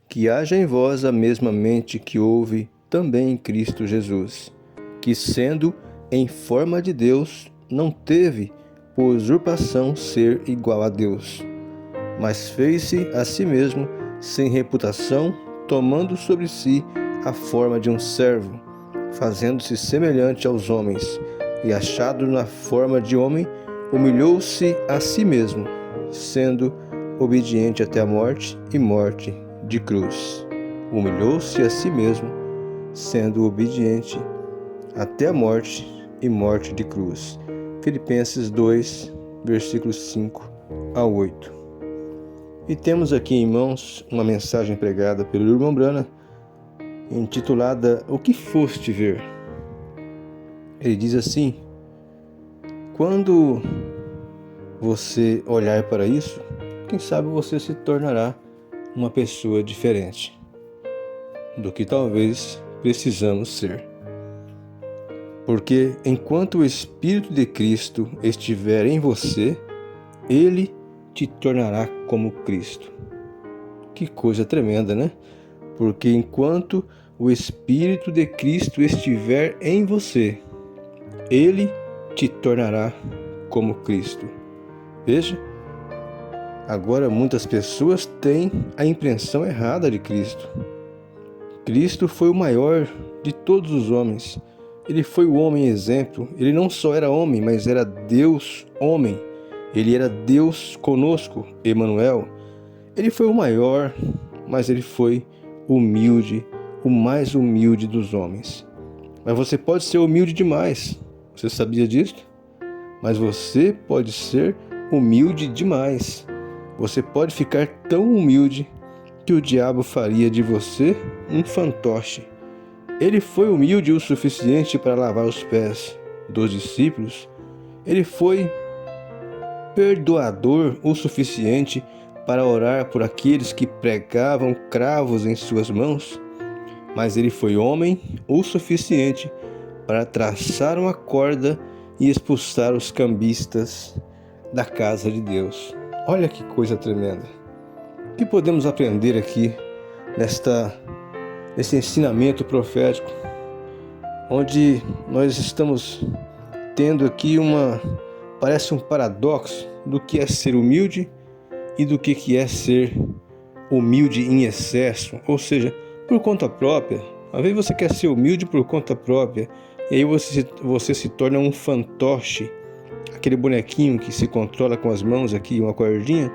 que haja em vós a mesma mente que houve também em Cristo Jesus, que sendo em forma de Deus, não teve por usurpação ser igual a Deus, mas fez-se a si mesmo sem reputação, tomando sobre si a forma de um servo, fazendo-se semelhante aos homens, e achado na forma de homem, humilhou-se a si mesmo, sendo obediente até a morte e morte de cruz. Humilhou-se a si mesmo, sendo obediente até a morte e morte de cruz. Filipenses 2, versículos 5 a 8. E temos aqui em mãos uma mensagem pregada pelo irmão Branham, intitulada O que foste ver? Ele diz assim: quando você olhar para isso, quem sabe você se tornará uma pessoa diferente do que talvez precisamos ser. Porque enquanto o Espírito de Cristo estiver em você, Ele te tornará como Cristo. Que coisa tremenda, né? Porque enquanto o Espírito de Cristo estiver em você, Ele te tornará como Cristo. Veja, agora muitas pessoas têm a impressão errada de Cristo. Cristo foi o maior de todos os homens. Ele foi o homem exemplo. Ele não só era homem, mas era Deus homem. Ele era Deus conosco, Emanuel. Ele foi o maior, mas ele foi humilde, o mais humilde dos homens. Mas você pode ser humilde demais. Você sabia disso? Mas você pode ser humilde demais. Você pode ficar tão humilde que o diabo faria de você um fantoche. Ele foi humilde o suficiente para lavar os pés dos discípulos. Ele foi perdoador o suficiente para orar por aqueles que pregavam cravos em suas mãos. Mas ele foi homem o suficiente para traçar uma corda e expulsar os cambistas da casa de Deus. Olha que coisa tremenda. O que podemos aprender aqui nesse ensinamento profético, onde nós estamos tendo aqui parece um paradoxo do que é ser humilde e do que é ser humilde em excesso, ou seja, por conta própria. Às vezes você quer ser humilde por conta própria, e aí você se torna um fantoche, aquele bonequinho que se controla com as mãos aqui, uma cordinha,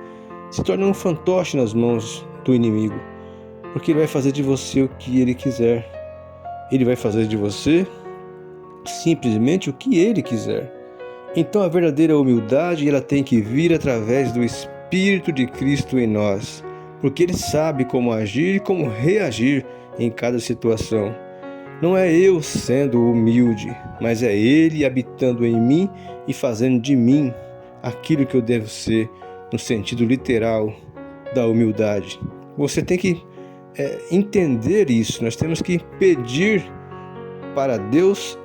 se torna um fantoche nas mãos do inimigo, porque ele vai fazer de você o que ele quiser. Ele vai fazer de você simplesmente o que ele quiser. Então a verdadeira humildade, ela tem que vir através do Espírito de Cristo em nós, porque Ele sabe como agir e como reagir em cada situação. Não é eu sendo humilde, mas é Ele habitando em mim e fazendo de mim aquilo que eu devo ser, no sentido literal da humildade. Você tem que entender isso. Nós temos que pedir para Deus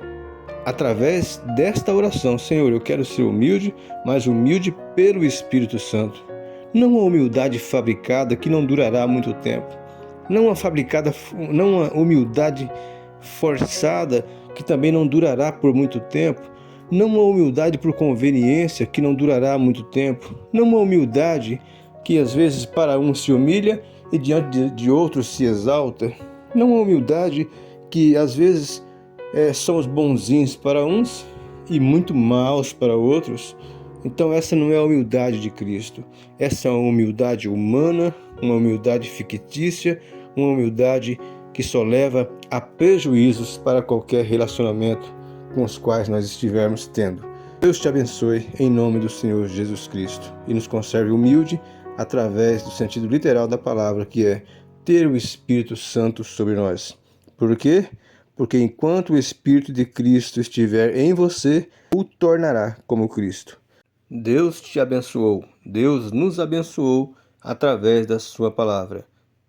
através desta oração: Senhor, eu quero ser humilde, mas humilde pelo Espírito Santo. Não uma humildade fabricada que não durará muito tempo. Não uma humildade forçada que também não durará por muito tempo. Não uma humildade por conveniência que não durará muito tempo. Não uma humildade que às vezes para um se humilha e diante de outros se exalta. Não uma humildade que às vezes somos bonzinhos para uns e muito maus para outros. Então essa não é a humildade de Cristo. Essa é uma humildade humana, uma humildade fictícia, uma humildade que só leva a prejuízos para qualquer relacionamento com os quais nós estivermos tendo. Deus te abençoe em nome do Senhor Jesus Cristo e nos conserve humilde através do sentido literal da palavra, que é ter o Espírito Santo sobre nós. Por quê? Porque enquanto o Espírito de Cristo estiver em você, o tornará como Cristo. Deus te abençoou, Deus nos abençoou através da sua palavra.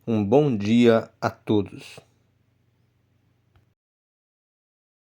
Um bom dia a todos.